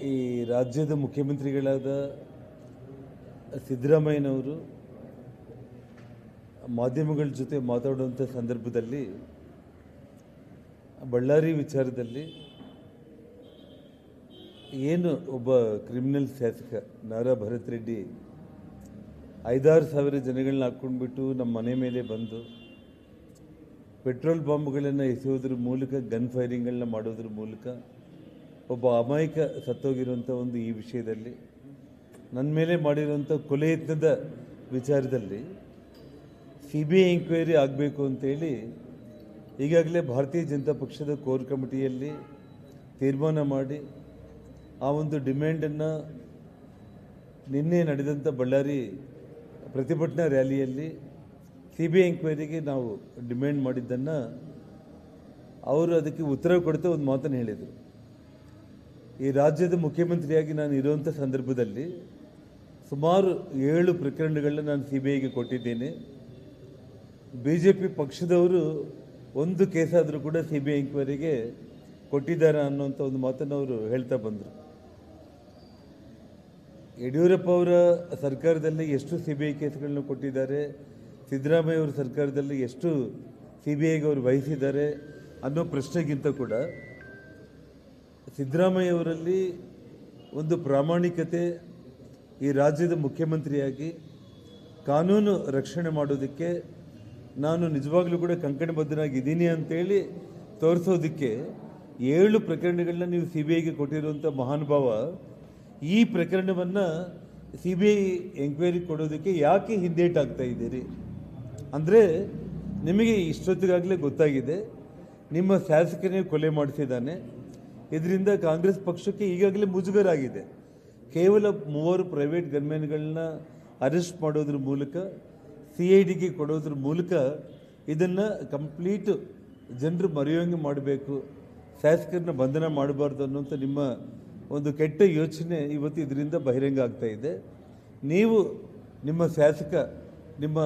ಈ ರಾಜ್ಯದ ಮುಖ್ಯಮಂತ್ರಿಗಳಾದ ಸಿದ್ದರಾಮಯ್ಯನವರು ಮಾಧ್ಯಮಗಳ ಜೊತೆ ಮಾತಾಡುವಂಥ ಸಂದರ್ಭದಲ್ಲಿ ಬಳ್ಳಾರಿ ವಿಚಾರದಲ್ಲಿ ಏನು ಒಬ್ಬ ಕ್ರಿಮಿನಲ್ ಶಾಸಕ ನಾರಾ ಭರತ್ ರೆಡ್ಡಿ 5-6 ಸಾವಿರ ಜನಗಳನ್ನ ಹಾಕ್ಕೊಂಡ್ಬಿಟ್ಟು ನಮ್ಮ ಮನೆ ಮೇಲೆ ಬಂದು ಪೆಟ್ರೋಲ್ ಬಾಂಬ್ಗಳನ್ನು ಎಸೆಯೋದ್ರ ಮೂಲಕ ಗನ್ ಫೈರಿಂಗ್ಗಳನ್ನ ಮಾಡೋದ್ರ ಮೂಲಕ ಒಬ್ಬ ಅಮಾಯಕ ಸತ್ತೋಗಿರುವಂಥ ಒಂದು ಈ ವಿಷಯದಲ್ಲಿ ನನ್ನ ಮೇಲೆ ಮಾಡಿರುವಂಥ ಕೊಲೆ ಯತ್ನದ ವಿಚಾರದಲ್ಲಿ CBI ಎಂಕ್ವೈರಿ ಆಗಬೇಕು ಅಂತೇಳಿ ಈಗಾಗಲೇ ಭಾರತೀಯ ಜನತಾ ಪಕ್ಷದ ಕೋರ್ ಕಮಿಟಿಯಲ್ಲಿ ತೀರ್ಮಾನ ಮಾಡಿ ಆ ಒಂದು ಡಿಮ್ಯಾಂಡನ್ನು ನಿನ್ನೆ ನಡೆದಂಥ ಬಳ್ಳಾರಿ ಪ್ರತಿಭಟನಾ ರ್ಯಾಲಿಯಲ್ಲಿ CBI ಎಂಕ್ವೈರಿಗೆ ನಾವು ಡಿಮ್ಯಾಂಡ್ ಮಾಡಿದ್ದನ್ನು ಅವರು ಅದಕ್ಕೆ ಉತ್ತರ ಕೊಡ್ತಾ ಒಂದು ಮಾತನ್ನು ಹೇಳಿದರು. ಈ ರಾಜ್ಯದ ಮುಖ್ಯಮಂತ್ರಿಯಾಗಿ ನಾನು ಇರುವಂಥ ಸಂದರ್ಭದಲ್ಲಿ ಸುಮಾರು 7 ಪ್ರಕರಣಗಳನ್ನ ನಾನು CBIಗೆ ಕೊಟ್ಟಿದ್ದೇನೆ. BJP ಪಕ್ಷದವರು ಒಂದು ಕೇಸಾದರೂ ಕೂಡ CBI ಎಂಕ್ವೈರಿಗೆ ಕೊಟ್ಟಿದ್ದಾರೆ ಅನ್ನೋಂಥ ಒಂದು ಮಾತನ್ನು ಅವರು ಹೇಳ್ತಾ ಬಂದರು. ಯಡಿಯೂರಪ್ಪ ಅವರ ಸರ್ಕಾರದಲ್ಲಿ ಎಷ್ಟು CBI ಕೇಸ್ಗಳನ್ನ ಕೊಟ್ಟಿದ್ದಾರೆ, ಸಿದ್ದರಾಮಯ್ಯ ಅವರ ಸರ್ಕಾರದಲ್ಲಿ ಎಷ್ಟು CBIಗೆ ಅವರು ವಹಿಸಿದ್ದಾರೆ ಅನ್ನೋ ಪ್ರಶ್ನೆಗಿಂತ ಕೂಡ ಸಿದ್ದರಾಮಯ್ಯ ಅವರಲ್ಲಿ ಒಂದು ಪ್ರಾಮಾಣಿಕತೆ, ಈ ರಾಜ್ಯದ ಮುಖ್ಯಮಂತ್ರಿಯಾಗಿ ಕಾನೂನು ರಕ್ಷಣೆ ಮಾಡೋದಕ್ಕೆ ನಾನು ನಿಜವಾಗ್ಲೂ ಕೂಡ ಕಂಕಣಬದ್ಧನಾಗಿದ್ದೀನಿ ಅಂತೇಳಿ ತೋರಿಸೋದಕ್ಕೆ 7 ಪ್ರಕರಣಗಳನ್ನ ನೀವು CBIಗೆ ಕೊಟ್ಟಿರುವಂಥ ಮಹಾನುಭಾವ ಈ ಪ್ರಕರಣವನ್ನು CBI ಎಂಕ್ವೈರಿ ಕೊಡೋದಕ್ಕೆ ಯಾಕೆ ಹಿಂದೇಟಾಗ್ತಾ ಇದ್ದೀರಿ ಅಂದರೆ ನಿಮಗೆ ಇಷ್ಟೊತ್ತಿಗಾಗಲೇ ಗೊತ್ತಾಗಿದೆ ನಿಮ್ಮ ಶಾಸಕನೇ ಕೊಲೆ ಮಾಡಿಸಿದ್ದಾನೆ. ಇದರಿಂದ ಕಾಂಗ್ರೆಸ್ ಪಕ್ಷಕ್ಕೆ ಈಗಾಗಲೇ ಮುಜುಗರ ಆಗಿದೆ. ಕೇವಲ 3 ಪ್ರೈವೇಟ್ ಗನ್ಮ್ಯಾನ್ಗಳನ್ನ ಅರೆಸ್ಟ್ ಮಾಡೋದ್ರ ಮೂಲಕ CIDಗೆ ಕೊಡೋದ್ರ ಮೂಲಕ ಇದನ್ನು ಕಂಪ್ಲೀಟ್ ಜನರು ಮರೆಯೋಂಗೆ ಮಾಡಬೇಕು, ಶಾಸಕರನ್ನ ಬಂಧನ ಮಾಡಬಾರ್ದು ಅನ್ನೋಂಥ ನಿಮ್ಮ ಒಂದು ಕೆಟ್ಟ ಯೋಚನೆ ಇವತ್ತು ಇದರಿಂದ ಬಹಿರಂಗ ಆಗ್ತಾ ಇದೆ. ನೀವು ನಿಮ್ಮ ಶಾಸಕ ನಿಮ್ಮ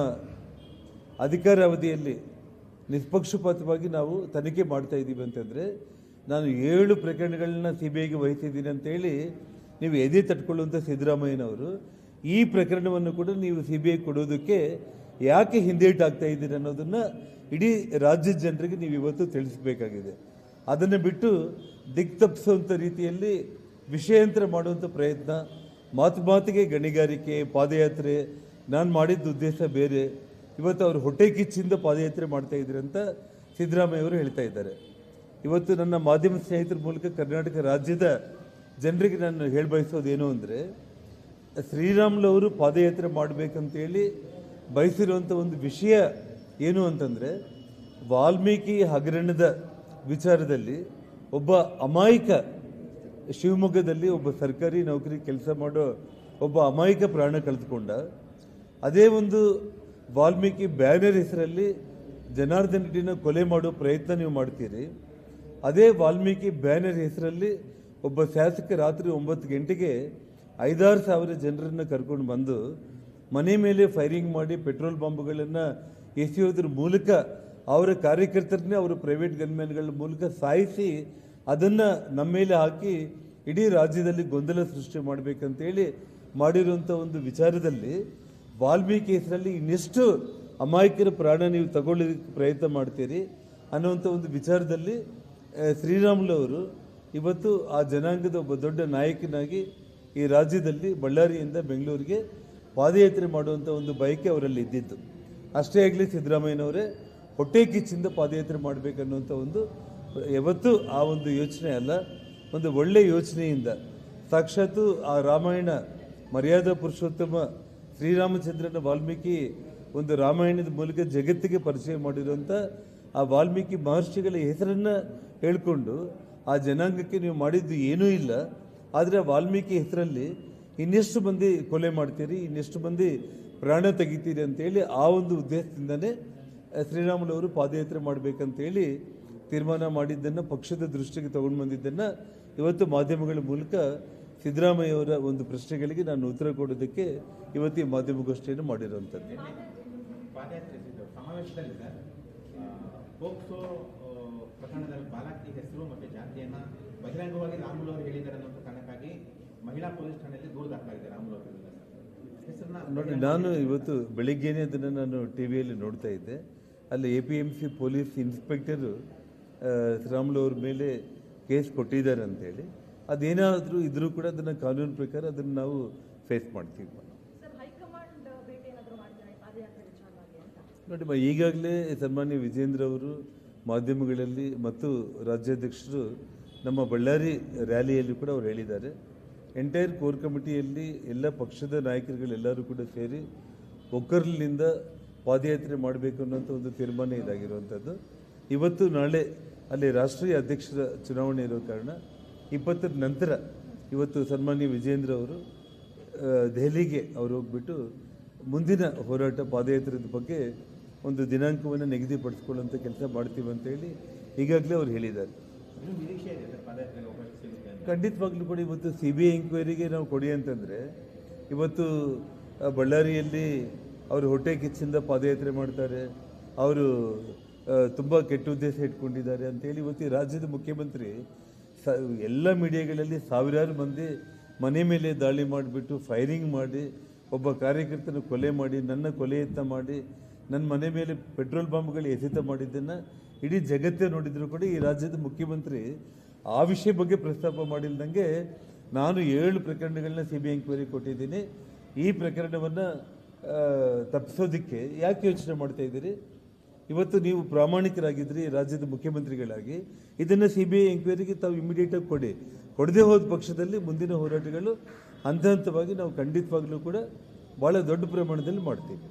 ಅಧಿಕಾರಾವಧಿಯಲ್ಲಿ ನಿಷ್ಪಕ್ಷಪಾತವಾಗಿ ನಾವು ತನಿಖೆ ಮಾಡ್ತಾ ಇದ್ದೀವಿ ಅಂತಂದರೆ ನಾನು 7 ಪ್ರಕರಣಗಳನ್ನ CBIಗೆ ವಹಿಸಿದ್ದೀನಿ ಅಂತೇಳಿ ನೀವು ಎದೆ ತಟ್ಕೊಳ್ಳುವಂಥ ಸಿದ್ದರಾಮಯ್ಯನವರು ಈ ಪ್ರಕರಣವನ್ನು ಕೂಡ ನೀವು CBI ಕೊಡೋದಕ್ಕೆ ಯಾಕೆ ಹಿಂದೇಟಾಗ್ತಾ ಇದ್ದೀರಿ ಅನ್ನೋದನ್ನು ಇಡೀ ರಾಜ್ಯದ ಜನರಿಗೆ ನೀವು ಇವತ್ತು ತಿಳಿಸಬೇಕಾಗಿದೆ. ಅದನ್ನು ಬಿಟ್ಟು ದಿಕ್ತಪ್ಪಿಸುವಂಥ ರೀತಿಯಲ್ಲಿ ವಿಷಯಾಂತರ ಮಾಡುವಂಥ ಪ್ರಯತ್ನ, ಮಾತಿಗೆ ಗಣಿಗಾರಿಕೆ, ಪಾದಯಾತ್ರೆ, ನಾನು ಮಾಡಿದ್ದ ಉದ್ದೇಶ ಬೇರೆ, ಇವತ್ತು ಅವರು ಹೊಟ್ಟೆ ಕಿಚ್ಚಿಂದ ಪಾದಯಾತ್ರೆ ಮಾಡ್ತಾ ಇದ್ದಾರೆ ಅಂತ ಸಿದ್ದರಾಮಯ್ಯ ಅವರು ಹೇಳ್ತಾ ಇದ್ದಾರೆ. ಇವತ್ತು ನನ್ನ ಮಾಧ್ಯಮ ಸ್ನೇಹಿತರ ಮೂಲಕ ಕರ್ನಾಟಕ ರಾಜ್ಯದ ಜನರಿಗೆ ನಾನು ಹೇಳಬಯಸೋದೇನು ಅಂದರೆ, ಶ್ರೀರಾಮುಲು ಪಾದಯಾತ್ರೆ ಮಾಡಬೇಕಂತೇಳಿ ಬಯಸಿರುವಂಥ ಒಂದು ವಿಷಯ ಏನು ಅಂತಂದರೆ, ವಾಲ್ಮೀಕಿ ಹಗರಣದ ವಿಚಾರದಲ್ಲಿ ಒಬ್ಬ ಅಮಾಯಕ, ಶಿವಮೊಗ್ಗದಲ್ಲಿ ಒಬ್ಬ ಸರ್ಕಾರಿ ನೌಕರಿ ಕೆಲಸ ಮಾಡೋ ಒಬ್ಬ ಅಮಾಯಕ ಪ್ರಾಣ ಕಳೆದುಕೊಂಡ, ಅದೇ ಒಂದು ವಾಲ್ಮೀಕಿ ಬ್ಯಾನರ್ ಹೆಸರಲ್ಲಿ ಜನಾರ್ದನ್ ರೆಡ್ಡಿನ ಕೊಲೆ ಮಾಡೋ ಪ್ರಯತ್ನ ನೀವು ಮಾಡ್ತೀರಿ. ಅದೇ ವಾಲ್ಮೀಕಿ ಬ್ಯಾನರ್ ಹೆಸರಲ್ಲಿ ಒಬ್ಬ ಶಾಸಕ ರಾತ್ರಿ 9 ಗಂಟೆಗೆ 5-6 ಸಾವಿರ ಜನರನ್ನು ಕರ್ಕೊಂಡು ಬಂದು ಮನೆ ಮೇಲೆ ಫೈರಿಂಗ್ ಮಾಡಿ ಪೆಟ್ರೋಲ್ ಬಾಂಬ್ಗಳನ್ನು ಎಸೆಯೋದ್ರ ಮೂಲಕ ಅವರ ಕಾರ್ಯಕರ್ತರನ್ನೇ ಅವರು ಪ್ರೈವೇಟ್ ಗನ್ಮ್ಯಾನ್ಗಳ ಮೂಲಕ ಸಾಯಿಸಿ ಅದನ್ನು ನಮ್ಮ ಮೇಲೆ ಹಾಕಿ ಇಡೀ ರಾಜ್ಯದಲ್ಲಿ ಗೊಂದಲ ಸೃಷ್ಟಿ ಮಾಡಬೇಕಂತೇಳಿ ಮಾಡಿರುವಂಥ ಒಂದು ವಿಚಾರದಲ್ಲಿ ವಾಲ್ಮೀಕಿ ಹೆಸರಲ್ಲಿ ಇನ್ನೆಷ್ಟು ಅಮಾಯಕರ ಪ್ರಾಣ ನೀವು ತಗೊಳ್ಳೋದಕ್ಕೆ ಪ್ರಯತ್ನ ಮಾಡ್ತೀರಿ ಅನ್ನುವಂಥ ಒಂದು ವಿಚಾರದಲ್ಲಿ ಶ್ರೀರಾಮುಲು ಅವರು ಇವತ್ತು ಆ ಜನಾಂಗದ ಒಬ್ಬ ದೊಡ್ಡ ನಾಯಕನಾಗಿ ಈ ರಾಜ್ಯದಲ್ಲಿ ಬಳ್ಳಾರಿಯಿಂದ ಬೆಂಗಳೂರಿಗೆ ಪಾದಯಾತ್ರೆ ಮಾಡುವಂಥ ಒಂದು ಬಯಕೆ ಅವರಲ್ಲಿ ಇದ್ದಿದ್ದು. ಅಷ್ಟೇ ಆಗಲಿ ಸಿದ್ದರಾಮಯ್ಯನವರೇ ಹೊಟ್ಟೆ ಕಿಚ್ಚಿಂದ ಪಾದಯಾತ್ರೆ ಮಾಡಬೇಕನ್ನುವಂಥ ಒಂದು ಯಾವತ್ತೂ ಆ ಒಂದು ಯೋಚನೆ ಅಲ್ಲ, ಒಂದು ಒಳ್ಳೆಯ ಯೋಚನೆಯಿಂದ ಸಾಕ್ಷಾತ್ತು ಆ ರಾಮಾಯಣ ಮರ್ಯಾದಾ ಪುರುಷೋತ್ತಮ ಶ್ರೀರಾಮಚಂದ್ರನ ವಾಲ್ಮೀಕಿ ಒಂದು ರಾಮಾಯಣದ ಮೂಲಕ ಜಗತ್ತಿಗೆ ಪರಿಚಯ ಮಾಡಿರುವಂಥ ಆ ವಾಲ್ಮೀಕಿ ಮಹರ್ಷಿಗಳ ಹೆಸರನ್ನು ಹೇಳಿಕೊಂಡು ಆ ಜನಾಂಗಕ್ಕೆ ನೀವು ಮಾಡಿದ್ದು ಏನೂ ಇಲ್ಲ. ಆದರೆ ಆ ವಾಲ್ಮೀಕಿ ಹೆಸರಲ್ಲಿ ಇನ್ನೆಷ್ಟು ಮಂದಿ ಕೊಲೆ ಮಾಡ್ತೀರಿ, ಇನ್ನೆಷ್ಟು ಮಂದಿ ಪ್ರಾಣ ತೆಗಿತೀರಿ ಅಂತೇಳಿ ಆ ಒಂದು ಉದ್ದೇಶದಿಂದನೇ ಶ್ರೀರಾಮುಲು ಅವರು ಪಾದಯಾತ್ರೆ ಮಾಡಬೇಕಂತೇಳಿ ತೀರ್ಮಾನ ಮಾಡಿದ್ದನ್ನು, ಪಕ್ಷದ ದೃಷ್ಟಿಗೆ ತಗೊಂಡು ಬಂದಿದ್ದನ್ನು ಇವತ್ತು ಮಾಧ್ಯಮಗಳ ಮೂಲಕ ಸಿದ್ದರಾಮಯ್ಯವರ ಒಂದು ಪ್ರಶ್ನೆಗಳಿಗೆ ನಾನು ಉತ್ತರ ಕೊಡೋದಕ್ಕೆ ಇವತ್ತು ಈ ಮಾಧ್ಯಮಗೋಷ್ಠಿಯನ್ನು ಮಾಡಿರುವಂಥದ್ದು. ಪ್ರಕರಣದಲ್ಲಿ ಬಾಲಾಕಿ ಹೆಸರು ಮತ್ತು ಜಾತಿಯನ್ನು ಬಹಿರಂಗವಾಗಿ ರಾಮುಲು ಅವರು ಹೇಳಿದ್ದಾರೆ ಅನ್ನೋ ಕಾರಣಕ್ಕಾಗಿ ವೀಣಾ ಪೊಲೀಸ್ ಠಾಣೆಯಲ್ಲಿ ದೂರು ದಾಖಲಾಗಿದೆ ರಾಮುಲು ಅವರಿಂದ ಹೆಸರನ್ನ ನೋಡಿ, ನಾನು ಇವತ್ತು ಬೆಳಿಗ್ಗೆನೇ ಅದನ್ನು ನಾನು ಟಿ ವಿಯಲ್ಲಿ ನೋಡ್ತಾ ಇದ್ದೆ. ಅಲ್ಲಿ APMC ಪೊಲೀಸ್ ಇನ್ಸ್ಪೆಕ್ಟರು ರಾಮುಲು ಅವ್ರ ಮೇಲೆ ಕೇಸ್ ಕೊಟ್ಟಿದ್ದಾರೆ ಅಂತೇಳಿ. ಅದೇನಾದರೂ ಇದ್ರೂ ಕೂಡ ಅದನ್ನು ಕಾನೂನು ಪ್ರಕಾರ ಅದನ್ನು ನಾವು ಫೇಸ್ ಮಾಡ್ತೀವಿ. ನೋಡಿ, ಈಗಾಗಲೇ ಸನ್ಮಾನ್ಯ ವಿಜೇಂದ್ರ ಅವರು ಮಾಧ್ಯಮಗಳಲ್ಲಿ ಮತ್ತು ರಾಜ್ಯಾಧ್ಯಕ್ಷರು ನಮ್ಮ ಬಳ್ಳಾರಿ ರ್ಯಾಲಿಯಲ್ಲಿ ಕೂಡ ಅವ್ರು ಹೇಳಿದ್ದಾರೆ. ಎಂಟೈರ್ ಕೋರ್ ಕಮಿಟಿಯಲ್ಲಿ ಎಲ್ಲ ಪಕ್ಷದ ನಾಯಕರುಗಳೆಲ್ಲರೂ ಕೂಡ ಸೇರಿ ಒಕ್ಕರ್ಲಿನಿಂದ ಪಾದಯಾತ್ರೆ ಮಾಡಬೇಕು ಅನ್ನೋಂಥ ಒಂದು ತೀರ್ಮಾನ ಇದಾಗಿರುವಂಥದ್ದು. ಇವತ್ತು ನಾಳೆ ಅಲ್ಲಿ ರಾಷ್ಟ್ರೀಯ ಅಧ್ಯಕ್ಷರ ಚುನಾವಣೆ ಇರೋ ಕಾರಣ 20ರ ನಂತರ ಇವತ್ತು ಸನ್ಮಾನ್ಯ ವಿಜೇಂದ್ರ ಅವರು ದೆಹಲಿಗೆ ಅವರು ಹೋಗ್ಬಿಟ್ಟು ಮುಂದಿನ ಹೋರಾಟ ಪಾದಯಾತ್ರೆದ ಬಗ್ಗೆ ಒಂದು ದಿನಾಂಕವನ್ನು ನಿಗದಿಪಡಿಸ್ಕೊಳ್ಳುವಂಥ ಕೆಲಸ ಮಾಡ್ತೀವಿ ಅಂತೇಳಿ ಈಗಾಗಲೇ ಅವ್ರು ಹೇಳಿದ್ದಾರೆ. ನಿರೀಕ್ಷೆ ಇದೆ ಸರ್, ಪಾದಯಾತ್ರೆಗೆ ಅವಕಾಶ ಸಿಗುತ್ತೆ ಅಂತ. ಖಂಡಿತವಾಗ್ಲೂ ಕೂಡ ಇವತ್ತು CBI ಎಂಕ್ವೈರಿಗೆ ನಾವು ಕೊಡಿ ಅಂತಂದರೆ ಇವತ್ತು ಬಳ್ಳಾರಿಯಲ್ಲಿ ಅವರು ಹೊಟ್ಟೆ ಕಿಚ್ಚಿಂದ ಪಾದಯಾತ್ರೆ ಮಾಡ್ತಾರೆ, ಅವರು ತುಂಬ ಕೆಟ್ಟ ಉದ್ದೇಶ ಇಟ್ಕೊಂಡಿದ್ದಾರೆ ಅಂತೇಳಿ ಇವತ್ತು ಈ ರಾಜ್ಯದ ಮುಖ್ಯಮಂತ್ರಿ ಎಲ್ಲ ಮೀಡಿಯಾಗಳಲ್ಲಿ ಸಾವಿರಾರು ಮಂದಿ ಮನೆ ಮೇಲೆ ದಾಳಿ ಮಾಡಿಬಿಟ್ಟು ಫೈರಿಂಗ್ ಮಾಡಿ ಒಬ್ಬ ಕಾರ್ಯಕರ್ತನ ಕೊಲೆ ಮಾಡಿ ನನ್ನ ಕೊಲೆ ಯತ್ನ ಮಾಡಿ ನನ್ನ ಮನೆ ಮೇಲೆ ಪೆಟ್ರೋಲ್ ಬಾಂಬ್ಗಳು ಎಸೆತ ಮಾಡಿದ್ದನ್ನು ಇಡೀ ಜಗತ್ತೇ ನೋಡಿದ್ರು ಕೂಡ ಈ ರಾಜ್ಯದ ಮುಖ್ಯಮಂತ್ರಿ ಆ ವಿಷಯ ಬಗ್ಗೆ ಪ್ರಸ್ತಾಪ ಮಾಡಿಲ್ದಂಗೆ ನಾನು 7 ಪ್ರಕರಣಗಳನ್ನ CBI ಎಂಕ್ವೈರಿ ಕೊಟ್ಟಿದ್ದೀನಿ. ಈ ಪ್ರಕರಣವನ್ನು ತಪ್ಪಿಸೋದಕ್ಕೆ ಯಾಕೆ ಯೋಚನೆ ಮಾಡ್ತಾ ಇದ್ದೀರಿ? ಇವತ್ತು ನೀವು ಪ್ರಾಮಾಣಿಕರಾಗಿದ್ದರೆ ರಾಜ್ಯದ ಮುಖ್ಯಮಂತ್ರಿಗಳಾಗಿ ಇದನ್ನು CBI ಎಂಕ್ವೈರಿಗೆ ತಾವು ಇಮಿಡಿಯೇಟಾಗಿ ಕೊಡದೇ ಹೋದ ಪಕ್ಷದಲ್ಲಿ ಮುಂದಿನ ಹೋರಾಟಗಳು ಹಂತ ಹಂತವಾಗಿ ನಾವು ಖಂಡಿತವಾಗ್ಲೂ ಕೂಡ ಭಾಳ ದೊಡ್ಡ ಪ್ರಮಾಣದಲ್ಲಿ ಮಾಡ್ತೀವಿ.